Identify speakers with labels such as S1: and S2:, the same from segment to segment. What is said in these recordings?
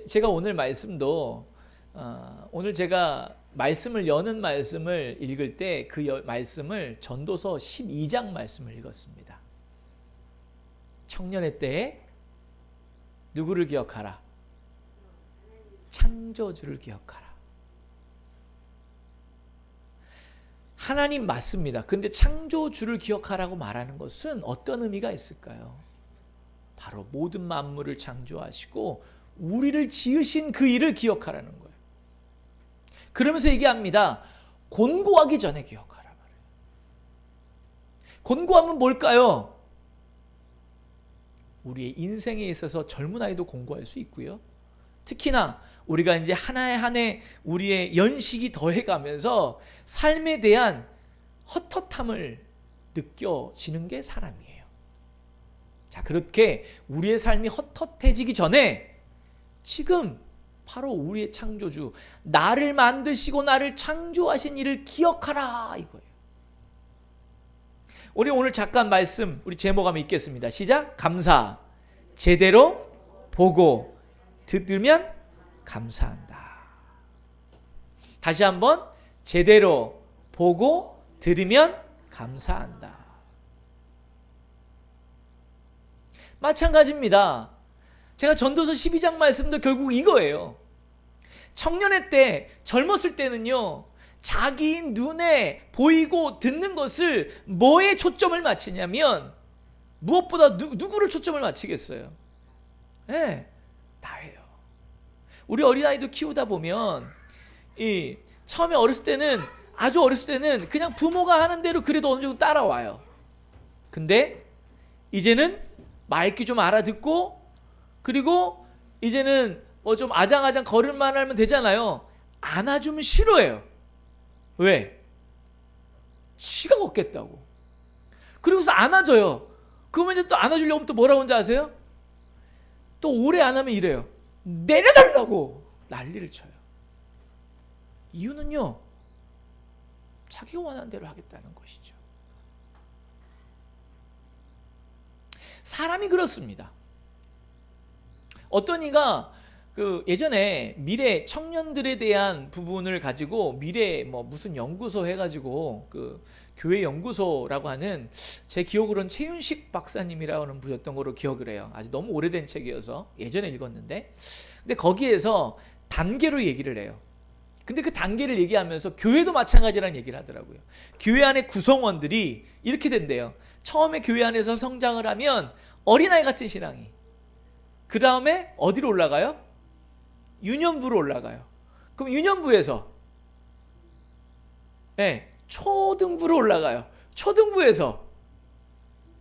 S1: 제가 오늘 말씀도 오늘 제가 말씀을 여는 말씀을 읽을 때 그 말씀을 전도서 12장 말씀을 읽었습니다. 청년의 때에 누구를 기억하라? 창조주를 기억하라. 하나님 맞습니다. 근데 창조주를 기억하라고 말하는 것은 어떤 의미가 있을까요? 바로 모든 만물을 창조하시고 우리를 지으신 그 일을 기억하라는 거예요. 그러면서 얘기합니다. 곤고하기 전에 기억하라 말이에요. 곤고함은 뭘까요? 우리의 인생에 있어서 젊은 아이도 곤고할 수 있고요. 특히나 우리가 이제 하나에 한 해 우리의 연식이 더해가면서 삶에 대한 헛헛함을 느껴지는 게 사람이에요. 자, 그렇게 우리의 삶이 헛헛해지기 전에 지금 바로 우리의 창조주, 나를 만드시고 나를 창조하신 이를 기억하라 이거예요. 우리 오늘 잠깐 말씀, 우리 제목 한번 읽겠습니다. 시작. 감사. 제대로 보고 들으면 감사한다. 다시 한번. 제대로 보고 들으면 감사한다. 마찬가지입니다. 제가 전도서 12장 말씀도 결국 이거예요. 청년의 때, 젊었을 때는요, 자기 눈에 보이고 듣는 것을 뭐에 초점을 맞추냐면 무엇보다 누구를 초점을 맞추겠어요? 네, 나예요. 우리 어린아이도 키우다 보면 처음에 어렸을 때는, 아주 어렸을 때는 그냥 부모가 하는 대로 그래도 어느 정도 따라와요. 근데 이제는 말귀 좀 알아듣고, 그리고 이제는 뭐 좀 아장아장 걸을만 하면 되잖아요. 안아주면 싫어해요. 왜? 지가 걷겠다고. 그리고서 안아줘요. 그러면 이제 또 안아주려고 하면 또 뭐라고 하는지 아세요? 또 오래 안 하면 이래요. 내려달라고 난리를 쳐요. 이유는요, 자기가 원하는 대로 하겠다는 것이죠. 사람이 그렇습니다. 어떤 이가 예전에 미래 청년들에 대한 부분을 가지고 미래 무슨 연구소 해가지고 교회 연구소라고 하는, 제 기억으로는 최윤식 박사님이라고 하는 분이었던 거로 기억을 해요. 아주 너무 오래된 책이어서 예전에 읽었는데, 근데 거기에서 단계로 얘기를 해요. 근데 그 단계를 얘기하면서 교회도 마찬가지라는 얘기를 하더라고요. 교회 안에 구성원들이 이렇게 된대요. 처음에 교회 안에서 성장을 하면 어린아이 같은 신앙이, 그 다음에 어디로 올라가요? 유년부로 올라가요. 그럼 유년부에서 초등부로 올라가요. 초등부에서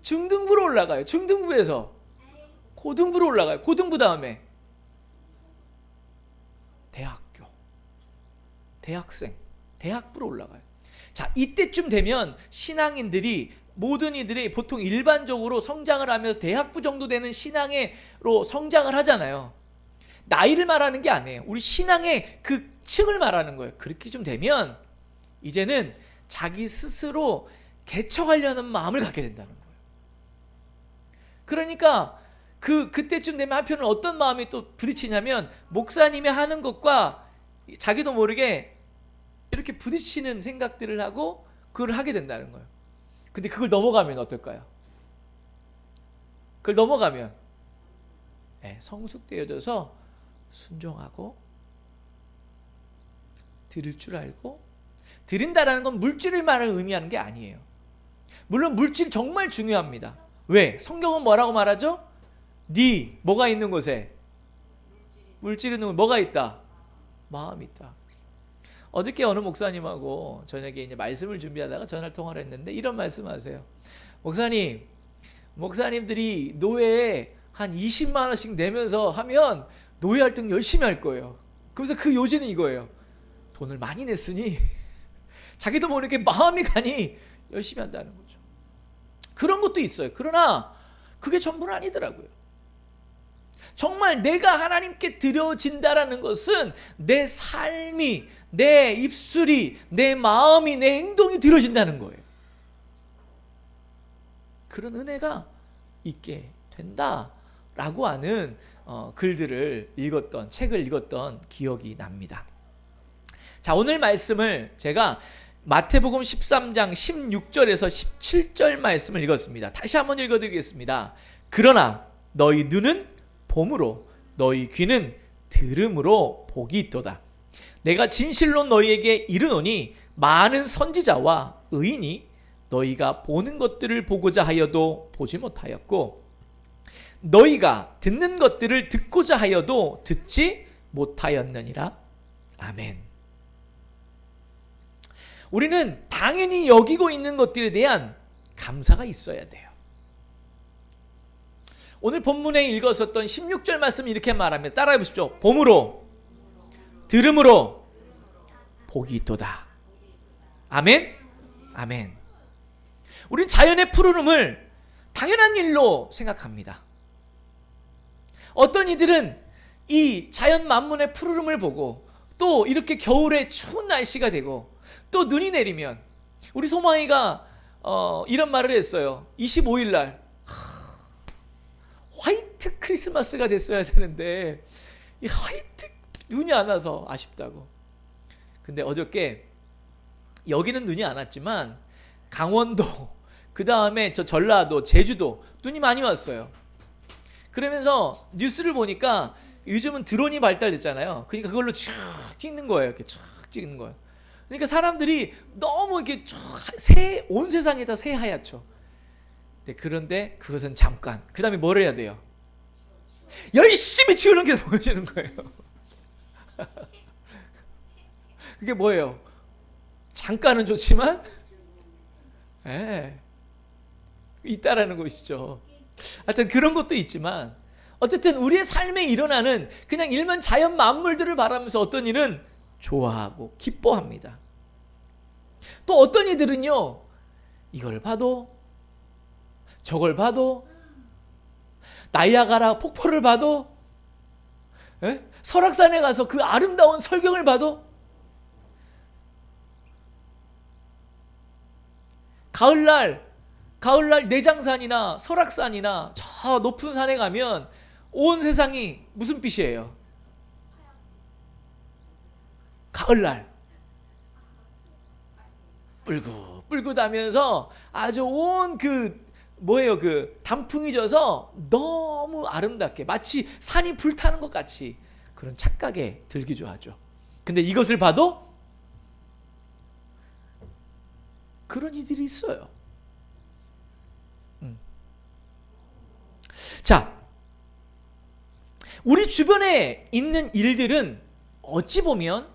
S1: 중등부로 올라가요. 중등부에서 고등부로 올라가요. 고등부 다음에 대학교, 대학생, 대학부로 올라가요. 자, 이때쯤 되면 신앙인들이, 모든 이들이 보통 일반적으로 성장을 하면서 대학부 정도 되는 신앙으로 성장을 하잖아요. 나이를 말하는 게 아니에요. 우리 신앙의 그 층을 말하는 거예요. 그렇게 좀 되면 이제는 자기 스스로 개척하려는 마음을 갖게 된다는 거예요. 그러니까 그때쯤 되면 한편은 어떤 마음이 또 부딪히냐면, 목사님이 하는 것과 자기도 모르게 이렇게 부딪히는 생각들을 하고 그걸 하게 된다는 거예요. 근데 그걸 넘어가면 어떨까요? 그걸 넘어가면 성숙되어져서 순종하고 들을 줄 알고, 들은다라는 건 물질을만을 의미하는 게 아니에요. 물론 물질 정말 중요합니다. 왜? 성경은 뭐라고 말하죠? 네 뭐가 있는 곳에 물질 있는 곳에 뭐가 있다? 마음이 있다. 어저께 어느 목사님하고 저녁에 이제 말씀을 준비하다가 전화 통화를 했는데 이런 말씀하세요. 목사님들이 노예에 한 20만 원씩 내면서 하면 노예 활동 열심히 할 거예요. 그래서 그 요지는 이거예요. 돈을 많이 냈으니 자기도 모르게 마음이 가니 열심히 한다는 거죠. 그런 것도 있어요. 그러나 그게 전부는 아니더라고요. 정말 내가 하나님께 드려진다라는 것은 내 삶이, 내 입술이, 내 마음이, 내 행동이 드려진다는 거예요. 그런 은혜가 있게 된다라고 하는 글들을 읽었던, 책을 읽었던 기억이 납니다. 자, 오늘 말씀을 제가 마태복음 13장 16절에서 17절 말씀을 읽었습니다. 다시 한번 읽어드리겠습니다. 그러나 너희 눈은 봄으로 너희 귀는 들음으로 복이 있도다. 내가 진실로 너희에게 이르노니 많은 선지자와 의인이 너희가 보는 것들을 보고자 하여도 보지 못하였고 너희가 듣는 것들을 듣고자 하여도 듣지 못하였느니라. 아멘. 우리는 당연히 여기고 있는 것들에 대한 감사가 있어야 돼요. 오늘 본문에 읽었었던 16절 말씀 이렇게 말합니다. 따라해 보십시오. 봄으로 들음으로 복이 있도다. 아멘. 아멘. 우린 자연의 푸르름을 당연한 일로 생각합니다. 어떤 이들은 이 자연 만문의 푸르름을 보고 또 이렇게 겨울에 추운 날씨가 되고 또 눈이 내리면 우리 소망이가 이런 말을 했어요. 25일 날 화이트 크리스마스가 됐어야 되는데 이 화이트 눈이 안 와서 아쉽다고. 근데 어저께 여기는 눈이 안 왔지만 강원도, 그 다음에 저 전라도, 제주도 눈이 많이 왔어요. 그러면서 뉴스를 보니까 요즘은 드론이 발달됐잖아요. 그러니까 그걸로 쭉 찍는 거예요. 이렇게 쭉 찍는 거예요. 그러니까 사람들이 너무 이렇게 쭉 온 세상이 다 새하얗죠. 그런데 그것은 잠깐. 그 다음에 뭘 해야 돼요? 열심히 치우는 게 보여지는 거예요. 그게 뭐예요? 잠깐은 좋지만 있다라는 것이죠. 하여튼 그런 것도 있지만 어쨌든 우리의 삶에 일어나는 그냥 일반 자연 만물들을 바라면서 어떤 이는 좋아하고 기뻐합니다. 또 어떤 이들은요, 이걸 봐도 저걸 봐도 나이아가라 폭포를 봐도 설악산에 가서 그 아름다운 설경을 봐도 가을날 내장산이나 설악산이나 저 높은 산에 가면 온 세상이 무슨 빛이에요? 가을날 뿔긋하면서 아주 온 그 단풍이 져서 너무 아름답게 마치 산이 불타는 것 같이 그런 착각에 들기도 하죠. 근데 이것을 봐도 그런 이들이 있어요. 자, 우리 주변에 있는 일들은 어찌 보면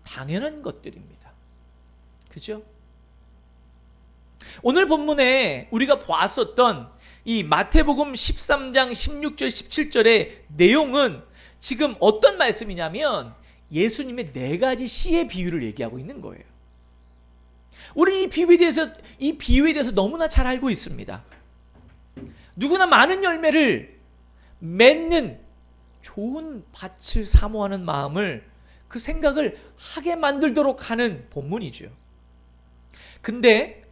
S1: 당연한 것들입니다. 그죠? 오늘 본문에 우리가 보았었던 이 마태복음 13장 16절 17절의 내용은 지금 어떤 말씀이냐면 예수님의 4가지 씨의 비유를 얘기하고 있는 거예요. 우리 이 비유에 대해서 너무나 잘 알고 있습니다. 누구나 많은 열매를 맺는 좋은 밭을 사모하는 마음을 그 생각을 하게 만들도록 하는 본문이죠. 근데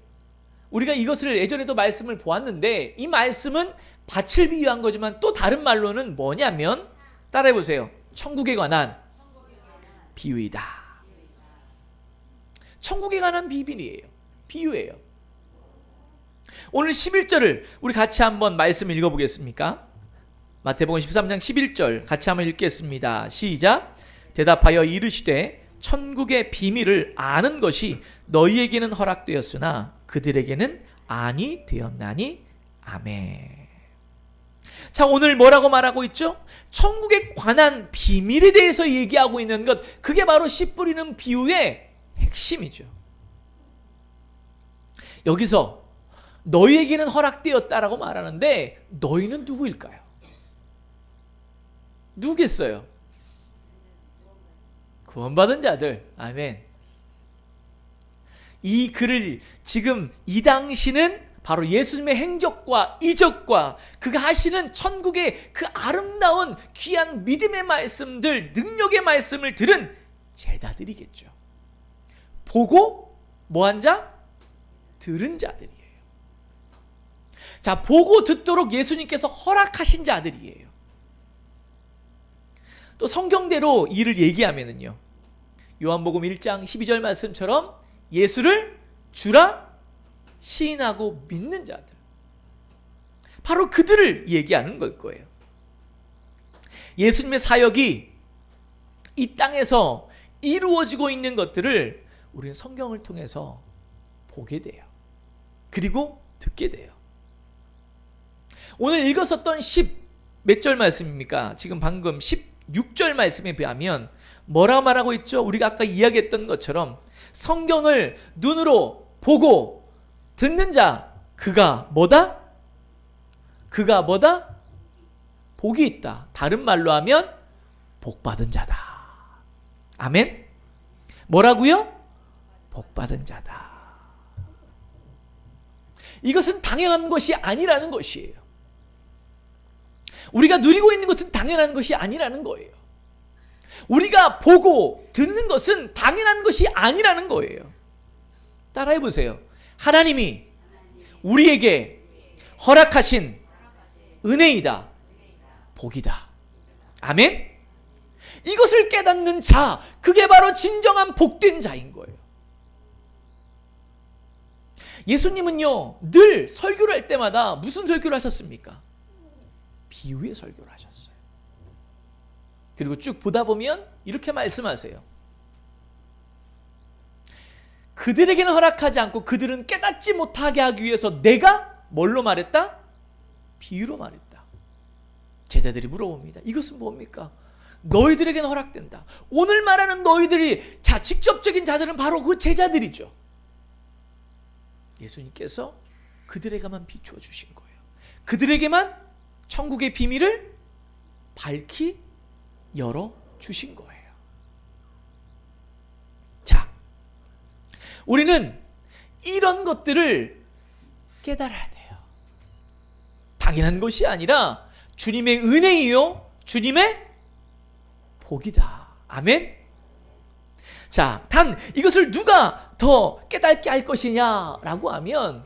S1: 우리가 이것을 예전에도 말씀을 보았는데 이 말씀은 밭을 비유한 거지만 또 다른 말로는 뭐냐면 따라해 보세요. 천국에 관한 비유이다. 천국에 관한 비유예요. 오늘 11절을 우리 같이 한번 말씀을 읽어보겠습니까? 마태복음 13장 11절 같이 한번 읽겠습니다. 시작. 대답하여 이르시되 천국의 비밀을 아는 것이 너희에게는 허락되었으나 그들에게는 아니 되었나니. 아멘. 자, 오늘 뭐라고 말하고 있죠? 천국에 관한 비밀에 대해서 얘기하고 있는 것, 그게 바로 씨 뿌리는 비유의 핵심이죠. 여기서 너희에게는 허락되었다라고 말하는데 너희는 누구일까요? 누구겠어요? 구원받은 자들. 아멘. 이 글을 지금 이 당시는 바로 예수님의 행적과 이적과 그가 하시는 천국의 그 아름다운 귀한 믿음의 말씀들, 능력의 말씀을 들은 제자들이겠죠. 보고 뭐한 자? 들은 자들이에요. 자, 보고 듣도록 예수님께서 허락하신 자들이에요. 또 성경대로 이를 얘기하면은요, 요한복음 1장 12절 말씀처럼 예수를 주라 시인하고 믿는 자들, 바로 그들을 얘기하는 걸 거예요. 예수님의 사역이 이 땅에서 이루어지고 있는 것들을 우리는 성경을 통해서 보게 돼요. 그리고 듣게 돼요. 오늘 읽었었던 10 몇 절 말씀입니까? 지금 방금 16절 말씀에 비하면 뭐라 말하고 있죠? 우리가 아까 이야기했던 것처럼 성경을 눈으로 보고 듣는 자, 그가 뭐다? 그가 뭐다? 복이 있다. 다른 말로 하면 복받은 자다. 아멘? 뭐라고요? 복받은 자다. 이것은 당연한 것이 아니라는 것이에요. 우리가 누리고 있는 것은 당연한 것이 아니라는 거예요. 우리가 보고 듣는 것은 당연한 것이 아니라는 거예요. 따라해 보세요. 하나님이 우리에게 허락하신 은혜이다, 복이다. 아멘? 이것을 깨닫는 자, 그게 바로 진정한 복된 자인 거예요. 예수님은요, 늘 설교를 할 때마다 무슨 설교를 하셨습니까? 비유의 설교를 하셨어요. 그리고 쭉 보다 보면 이렇게 말씀하세요. 그들에게는 허락하지 않고 그들은 깨닫지 못하게 하기 위해서 내가 뭘로 말했다? 비유로 말했다. 제자들이 물어봅니다. 이것은 뭡니까? 너희들에게는 허락된다. 오늘 말하는 너희들이 직접적인 자들은 바로 그 제자들이죠. 예수님께서 그들에게만 비추어 주신 거예요. 그들에게만 천국의 비밀을 밝히 열어 주신 거예요. 자, 우리는 이런 것들을 깨달아야 돼요. 당연한 것이 아니라 주님의 은혜이요, 주님의 복이다. 아멘? 자, 단 이것을 누가 더 깨닫게 할 것이냐라고 하면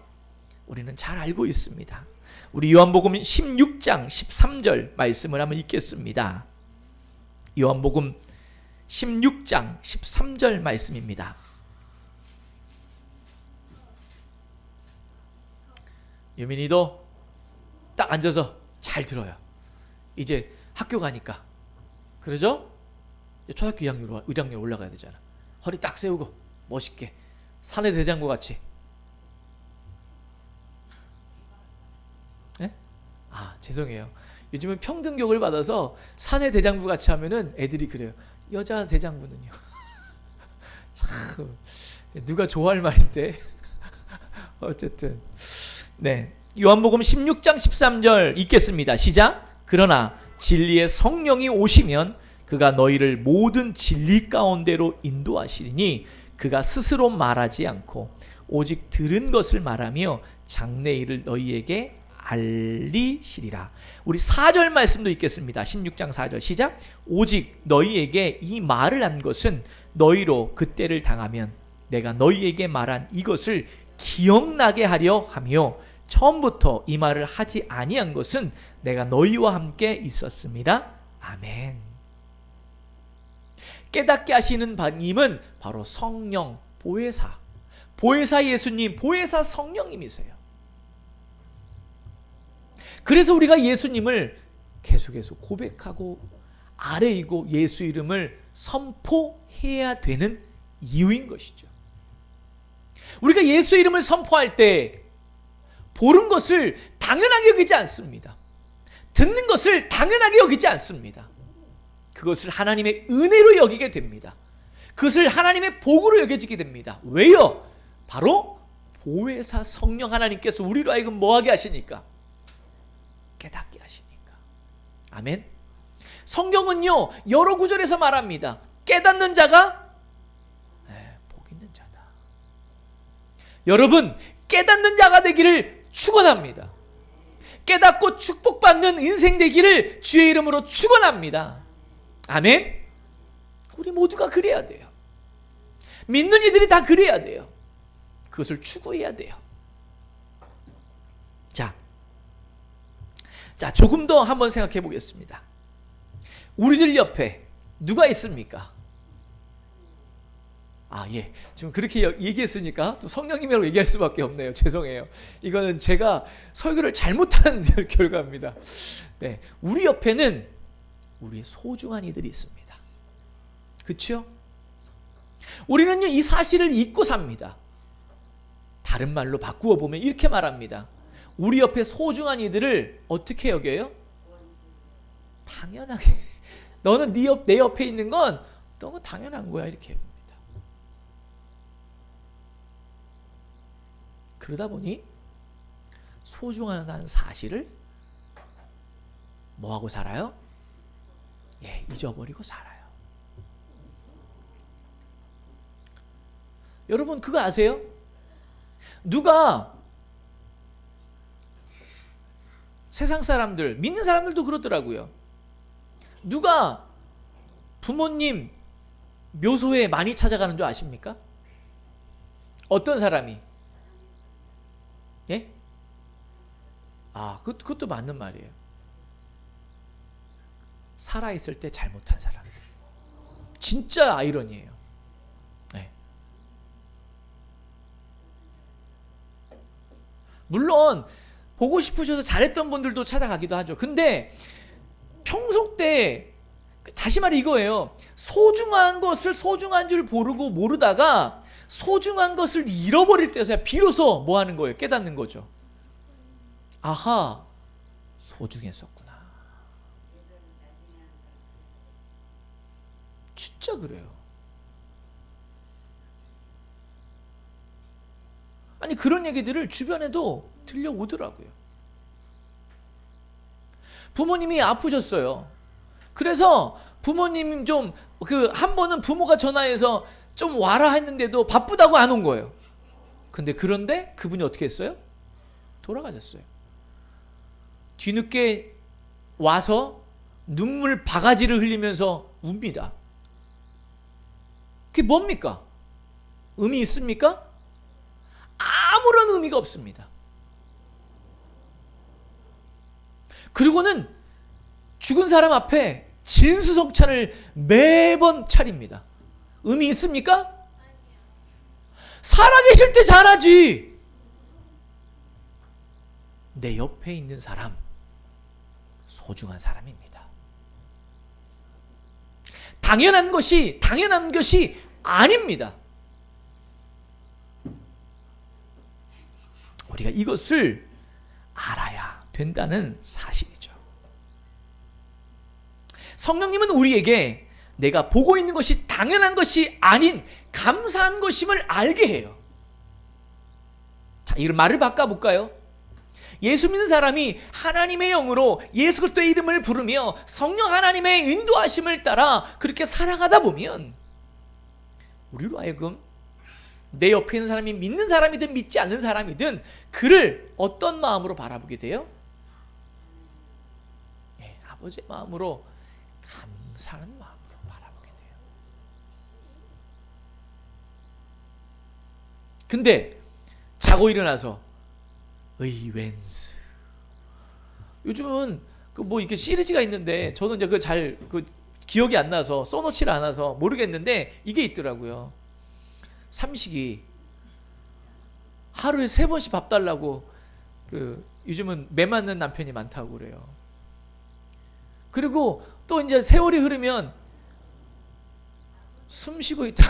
S1: 우리는 잘 알고 있습니다. 우리 요한복음 16장 13절 말씀을 한번 읽겠습니다. 요한복음 16장 13절 말씀입니다. 유민이도 딱 앉아서 잘 들어요. 이제 학교 가니까. 그러죠? 초등학교 1학년 올라가야 되잖아. 허리 딱 세우고 멋있게 사내 대장부 같이. 네? 아, 죄송해요. 요즘은 평등교육을 받아서 사내 대장부 같이 하면은 애들이 그래요. 여자 대장부는요. 참 누가 좋아할 말인데. 어쨌든 네, 요한복음 16장 13절 읽겠습니다. 시작. 그러나 진리의 성령이 오시면 그가 너희를 모든 진리 가운데로 인도하시리니 그가 스스로 말하지 않고 오직 들은 것을 말하며 장래일을 너희에게 알리시리라. 우리 4절 말씀도 읽겠습니다. 16장 4절 시작. 오직 너희에게 이 말을 한 것은 너희로 그때를 당하면 내가 너희에게 말한 이것을 기억나게 하려 하며 처음부터 이 말을 하지 아니한 것은 내가 너희와 함께 있었습니다. 아멘. 깨닫게 하시는 님은 바로 성령, 보혜사, 보혜사 예수님, 보혜사 성령님이세요. 그래서 우리가 예수님을 계속해서 고백하고 아뢰이고 예수 이름을 선포해야 되는 이유인 것이죠. 우리가 예수 이름을 선포할 때 보는 것을 당연하게 여기지 않습니다. 듣는 것을 당연하게 여기지 않습니다. 그것을 하나님의 은혜로 여기게 됩니다. 그것을 하나님의 복으로 여겨지게 됩니다. 왜요? 바로 보혜사 성령 하나님께서 우리로 하여금 뭐하게 하시니까? 깨닫게 하시니까. 아멘. 성경은요 여러 구절에서 말합니다. 깨닫는 자가 복 있는 자다. 여러분 깨닫는 자가 되기를 축원합니다. 깨닫고 축복받는 인생 되기를 주의 이름으로 축원합니다. 아멘. 우리 모두가 그래야 돼요. 믿는 이들이 다 그래야 돼요. 그것을 추구해야 돼요. 자, 조금 더 한번 생각해 보겠습니다. 우리들 옆에 누가 있습니까? 예. 지금 그렇게 얘기했으니까 또 성령님이라고 얘기할 수밖에 없네요. 죄송해요. 이거는 제가 설교를 잘못한 결과입니다. 네. 우리 옆에는 우리의 소중한 이들이 있습니다. 그렇죠? 우리는요, 이 사실을 잊고 삽니다. 다른 말로 바꾸어 보면 이렇게 말합니다. 우리 옆에 소중한 이들을 어떻게 여겨요? 당연하게. 너는 내 옆에 있는 건 너무 당연한 거야. 이렇게 합니다. 그러다 보니 소중하다는 사실을 뭐하고 살아요? 잊어버리고 살아요. 여러분 그거 아세요? 누가 세상 사람들, 믿는 사람들도 그렇더라고요. 누가 부모님 묘소에 많이 찾아가는 줄 아십니까? 어떤 사람이? 예? 그것도 맞는 말이에요. 살아있을 때 잘못한 사람. 진짜 아이러니예요. 네. 물론 보고 싶으셔서 잘했던 분들도 찾아가기도 하죠. 근데 평소 때 다시 말해 이거예요. 소중한 것을 소중한 줄 모르다가 소중한 것을 잃어버릴 때서야 비로소 뭐 하는 거예요? 깨닫는 거죠. 아하, 소중했었구나. 진짜 그래요. 아니 그런 얘기들을 주변에도 들려오더라고요. 부모님이 아프셨어요. 그래서 부모님 좀 한 번은 부모가 전화해서 좀 와라 했는데도 바쁘다고 안 온 거예요. 그런데 그분이 어떻게 했어요? 돌아가셨어요. 뒤늦게 와서 눈물 바가지를 흘리면서 웁니다. 그게 뭡니까? 의미 있습니까? 아무런 의미가 없습니다. 그리고는 죽은 사람 앞에 진수성찬을 매번 차립니다. 의미 있습니까? 살아계실 때 잘하지. 내 옆에 있는 사람, 소중한 사람입니다. 당연한 것이 아닙니다. 우리가 이것을 알아야 된다는 사실이죠. 성령님은 우리에게 내가 보고 있는 것이 당연한 것이 아닌 감사한 것임을 알게 해요. 자, 이 말을 바꿔볼까요? 예수 믿는 사람이 하나님의 영으로 예수 그리스도의 이름을 부르며 성령 하나님의 인도하심을 따라 그렇게 살아가다 보면 우리로 하여금 내 옆에 있는 사람이 믿는 사람이든 믿지 않는 사람이든 그를 어떤 마음으로 바라보게 돼요? 아버지의 마음으로 감사하는 마음으로 바라보게 돼요. 근데 자고 일어나서 웬수. 요즘은 이렇게 시리즈가 있는데 저는 이제 기억이 안 나서 써놓지를 않아서 모르겠는데 이게 있더라고요. 삼식이 하루에 3번씩 밥 달라고 요즘은 매 맞는 남편이 많다고 그래요. 그리고 또 이제 세월이 흐르면 숨 쉬고 있다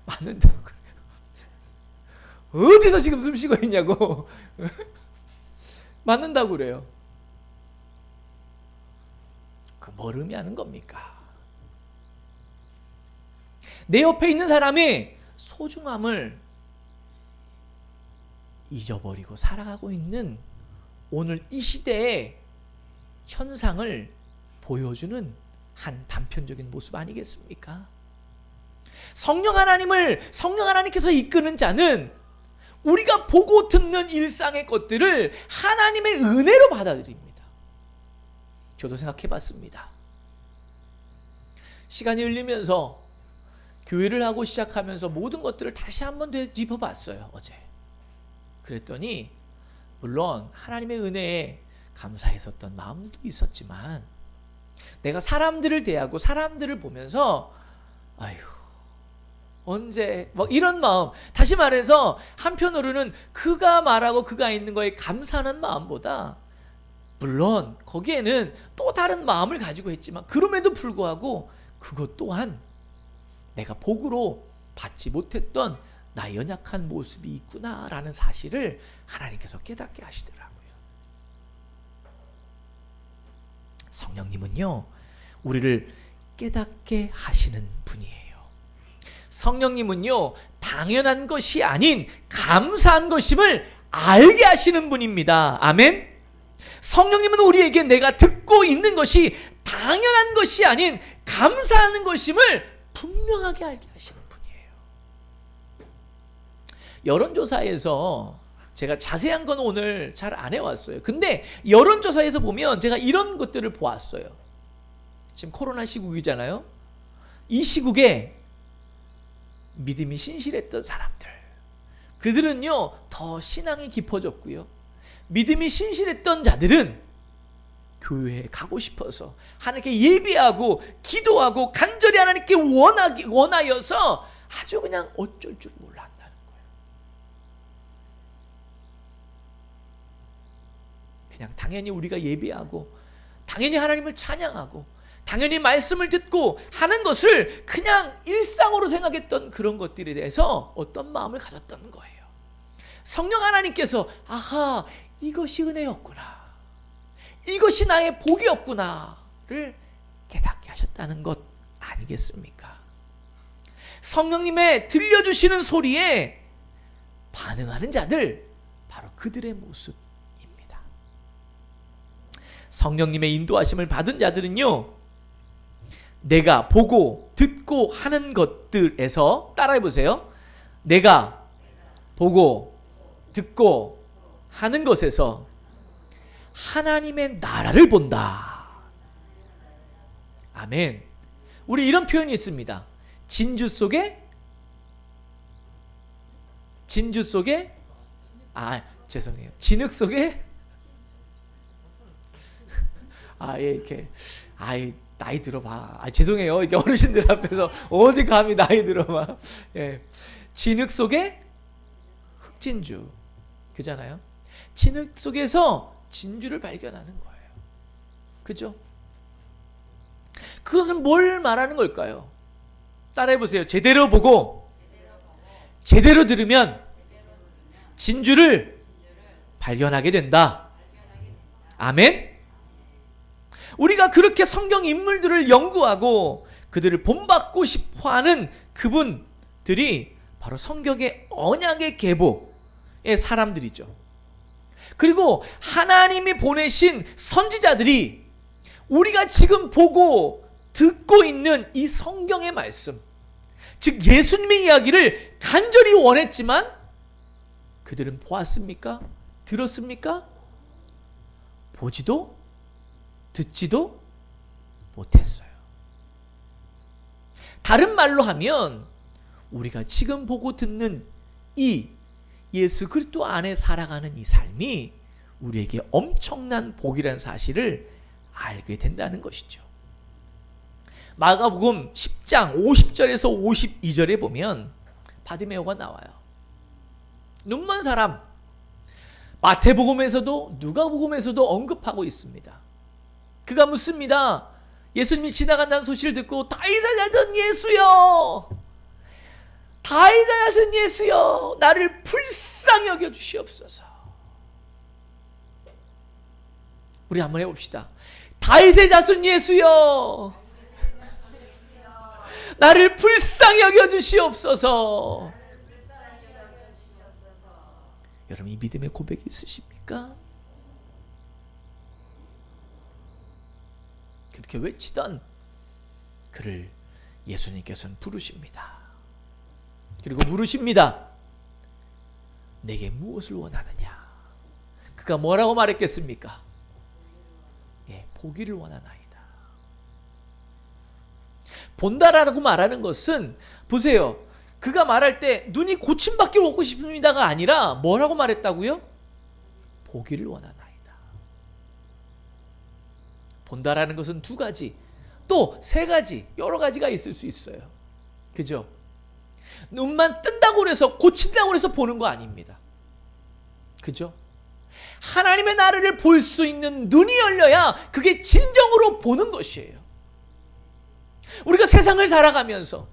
S1: 맞는다고 그래요. 어디서 지금 숨 쉬고 있냐고 맞는다고 그래요. 뭘 의미하는 겁니까? 내 옆에 있는 사람의 소중함을 잊어버리고 살아가고 있는 오늘 이 시대의 현상을 보여주는 한 단편적인 모습 아니겠습니까? 성령 하나님께서 이끄는 자는 우리가 보고 듣는 일상의 것들을 하나님의 은혜로 받아들입니다. 저도 생각해 봤습니다. 시간이 흘리면서 교회를 하고 시작하면서 모든 것들을 다시 한번 되짚어 봤어요. 어제. 그랬더니 물론 하나님의 은혜에 감사했었던 마음도 있었지만 내가 사람들을 대하고 사람들을 보면서 아휴 언제 뭐 이런 마음, 다시 말해서 한편으로는 그가 말하고 그가 있는 거에 감사하는 마음보다, 물론 거기에는 또 다른 마음을 가지고 했지만 그럼에도 불구하고 그것 또한 내가 복으로 받지 못했던 나의 연약한 모습이 있구나라는 사실을 하나님께서 깨닫게 하시더라고요. 성령님은요, 우리를 깨닫게 하시는 분이에요. 성령님은요, 당연한 것이 아닌 감사한 것임을 알게 하시는 분입니다. 아멘. 성령님은 우리에게 내가 듣고 있는 것이 당연한 것이 아닌 감사하는 것임을 분명하게 알게 하시는 분이에요. 여론조사에서 제가 자세한 건 오늘 잘 안 해왔어요. 근데 여론조사에서 보면 제가 이런 것들을 보았어요. 지금 코로나 시국이잖아요. 이 시국에 믿음이 신실했던 사람들, 그들은요 더 신앙이 깊어졌고요. 믿음이 신실했던 자들은 교회에 가고 싶어서 하나님께 예배하고 기도하고 간절히 하나님께 원하여서 아주 그냥 어쩔 줄 몰라 한다는 거예요. 그냥 당연히 우리가 예배하고 당연히 하나님을 찬양하고 당연히 말씀을 듣고 하는 것을 그냥 일상으로 생각했던 그런 것들에 대해서 어떤 마음을 가졌던 거예요. 성령 하나님께서 아하, 이것이 은혜였구나, 이것이 나의 복이었구나를 깨닫게 하셨다는 것 아니겠습니까? 성령님의 들려주시는 소리에 반응하는 자들, 바로 그들의 모습입니다. 성령님의 인도하심을 받은 자들은요, 내가 보고 듣고 하는 것들에서, 따라해 보세요. 내가 보고 듣고 하는 것에서 하나님의 나라를 본다. 아멘. 우리 이런 표현이 있습니다. 진주 속에 죄송해요. 진흙 속에 이렇게 나이 들어봐. 죄송해요. 이렇게 어르신들 앞에서 어디 감히 나이 들어봐. 예. 진흙 속에 흑진주. 그잖아요. 진흙 속에서 진주를 발견하는 거예요. 그죠? 그것은 뭘 말하는 걸까요? 따라해 보세요. 제대로 보고 제대로 들으면 진주를 발견하게 된다. 아멘. 우리가 그렇게 성경 인물들을 연구하고 그들을 본받고 싶어하는 그분들이 바로 성경의 언약의 계보의 사람들이죠. 그리고 하나님이 보내신 선지자들이 우리가 지금 보고 듣고 있는 이 성경의 말씀, 즉 예수님의 이야기를 간절히 원했지만 그들은 보았습니까? 들었습니까? 보지도 듣지도 못했어요. 다른 말로 하면 우리가 지금 보고 듣는 이 예수 그리스도 안에 살아가는 이 삶이 우리에게 엄청난 복이라는 사실을 알게 된다는 것이죠. 마가복음 10장 50절에서 52절에 보면 바디메오가 나와요. 눈먼 사람, 마태복음에서도 누가복음에서도 언급하고 있습니다. 그가 묻습니다. 예수님이 지나간다는 소식을 듣고 다윗의 자손 예수여, 다윗의 자손 예수여, 나를 불쌍히 여겨 주시옵소서. 우리 한번 해봅시다. 다윗의 자손 예수여, 나를 불쌍히 여겨 주시옵소서. 여러분, 이 믿음의 고백이 있으십니까? 그렇게 외치던 그를 예수님께서는 부르십니다. 그리고 물으십니다. 내게 무엇을 원하느냐? 그가 뭐라고 말했겠습니까? 보기를 원하나이다. 본다라고 말하는 것은, 보세요. 그가 말할 때 눈이 고침받기를 얻고 싶습니다가 아니라 뭐라고 말했다고요? 보기를 원하나이다. 본다라는 것은 두 가지. 또 세 가지, 여러 가지가 있을 수 있어요. 그죠? 눈만 뜬다고 해서 고친다고 해서 보는 거 아닙니다. 그죠? 하나님의 나라를 볼 수 있는 눈이 열려야 그게 진정으로 보는 것이에요. 우리가 세상을 살아가면서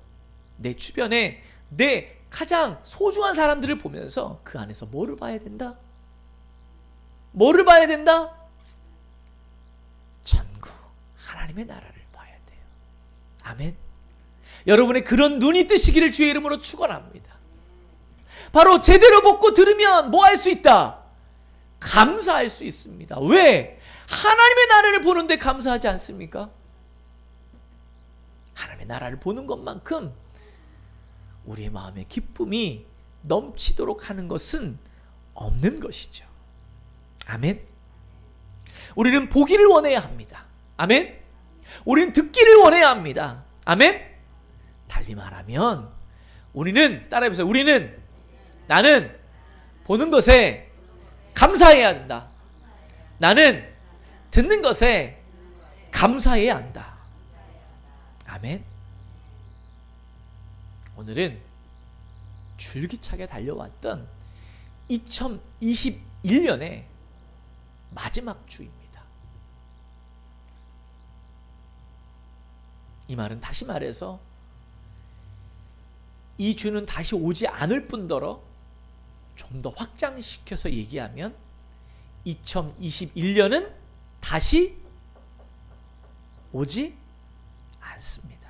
S1: 내 주변에 내 가장 소중한 사람들을 보면서 그 안에서 뭐를 봐야 된다? 뭐를 봐야 된다? 천국, 하나님의 나라를 봐야 돼요. 아멘. 여러분의 그런 눈이 뜨시기를 주의 이름으로 축원합니다. 바로 제대로 보고 들으면 뭐 할 수 있다? 감사할 수 있습니다. 왜? 하나님의 나라를 보는데 감사하지 않습니까? 하나님의 나라를 보는 것만큼 우리의 마음의 기쁨이 넘치도록 하는 것은 없는 것이죠. 아멘. 우리는 보기를 원해야 합니다. 아멘. 우리는 듣기를 원해야 합니다. 아멘. 달리 말하면 우리는, 따라해보세요. 나는 보는 것에 감사해야 한다. 나는 듣는 것에 감사해야 한다. 아멘. 오늘은 줄기차게 달려왔던 2021년의 마지막 주입니다. 이 말은 다시 말해서 이 주는 다시 오지 않을 뿐더러 좀 더 확장시켜서 얘기하면 2021년은 다시 오지 않습니다.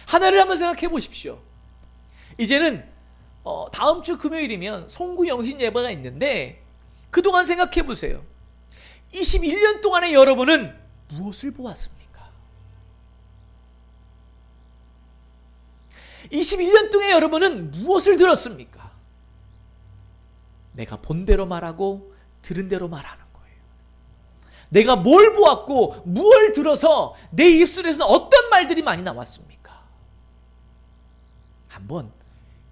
S1: 하나를 한번 생각해 보십시오. 이제는 다음 주 금요일이면 송구 영신 예배가 있는데 그동안 생각해 보세요. 21년 동안에 여러분은 무엇을 보았습니까? 21년 동안에 여러분은 무엇을 들었습니까? 내가 본 대로 말하고 들은 대로 말하는 거예요. 내가 뭘 보았고 무엇을 들어서 내 입술에서는 어떤 말들이 많이 나왔습니까? 한번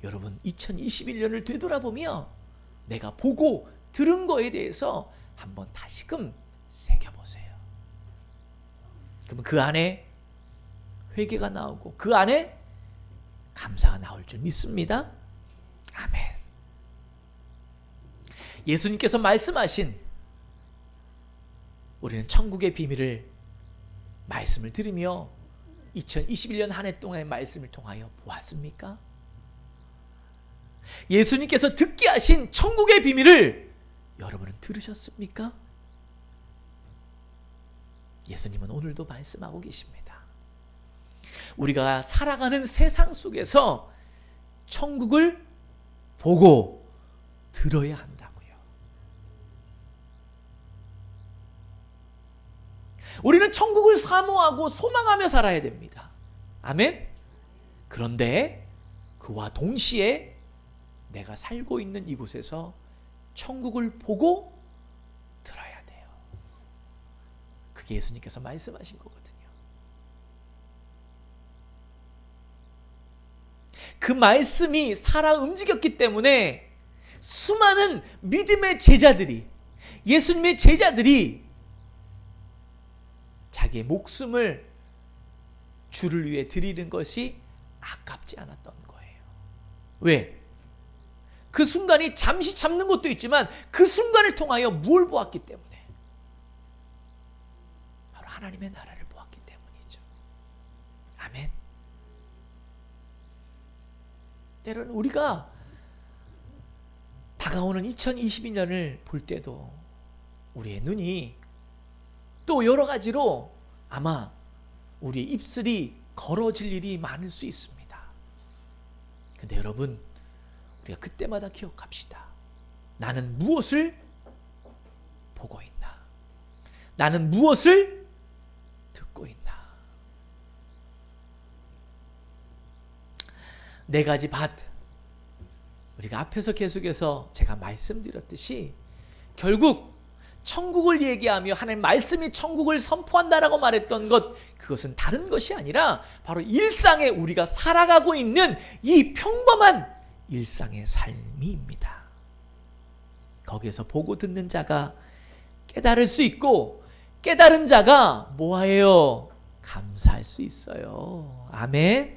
S1: 여러분 2021년을 되돌아보며 내가 보고 들은 거에 대해서 한번 다시금 새겨보세요. 그러면 그 안에 회개가 나오고 그 안에 감사가 나올 줄 믿습니다. 아멘. 예수님께서 말씀하신 우리는 천국의 비밀을 말씀을 들으며 2021년 한 해 동안의 말씀을 통하여 보았습니까? 예수님께서 듣게 하신 천국의 비밀을 여러분은 들으셨습니까? 예수님은 오늘도 말씀하고 계십니다. 우리가 살아가는 세상 속에서 천국을 보고 들어야 한다고요. 우리는 천국을 사모하고 소망하며 살아야 됩니다. 아멘? 그런데 그와 동시에 내가 살고 있는 이곳에서 천국을 보고 들어야 돼요. 그게 예수님께서 말씀하신 거거든요. 그 말씀이 살아 움직였기 때문에 수많은 믿음의 제자들이, 예수님의 제자들이 자기의 목숨을 주를 위해 드리는 것이 아깝지 않았던 거예요. 왜? 그 순간이 잠시 참는 것도 있지만 그 순간을 통하여 뭘 보았기 때문에, 바로 하나님의 나라를 보았기 때문이죠. 아멘. 때로는 우리가 다가오는 2022년을 볼 때도 우리의 눈이 또 여러 가지로 아마 우리의 입술이 걸어질 일이 많을 수 있습니다. 근데 여러분, 우리가 그때마다 기억합시다. 나는 무엇을 보고 있나? 나는 무엇을 듣고 있나? 네 가지 밭, 우리가 앞에서 계속해서 제가 말씀드렸듯이 결국 천국을 얘기하며 하나님 말씀이 천국을 선포한다라고 말했던 것, 그것은 다른 것이 아니라 바로 일상에 우리가 살아가고 있는 이 평범한 일상의 삶입니다. 거기에서 보고 듣는 자가 깨달을 수 있고, 깨달은 자가 뭐예요? 감사할 수 있어요. 아멘.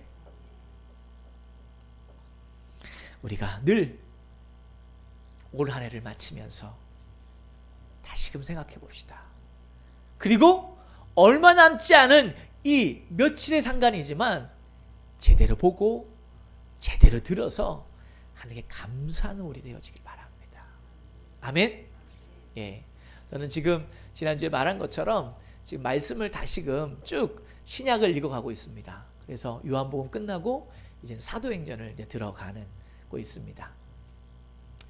S1: 우리가 늘 올 한 해를 마치면서 다시금 생각해 봅시다. 그리고 얼마 남지 않은 이 며칠의 상관이지만 제대로 보고 제대로 들어서 하나님께 감사하는 우리 되어지길 바랍니다. 아멘. 예, 저는 지금 지난주에 말한 것처럼 지금 말씀을 다시금 쭉 신약을 읽어가고 있습니다. 그래서 요한복음 끝나고 이제 사도행전을 이제 들어가는 거 있습니다.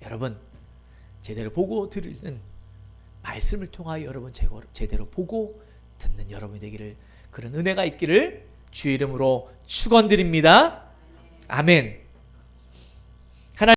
S1: 여러분 제대로 보고 들으는 말씀을 통하여 여러분 제대로 보고 듣는 여러분이 되기를, 그런 은혜가 있기를 주의 이름으로 축원드립니다. 아멘.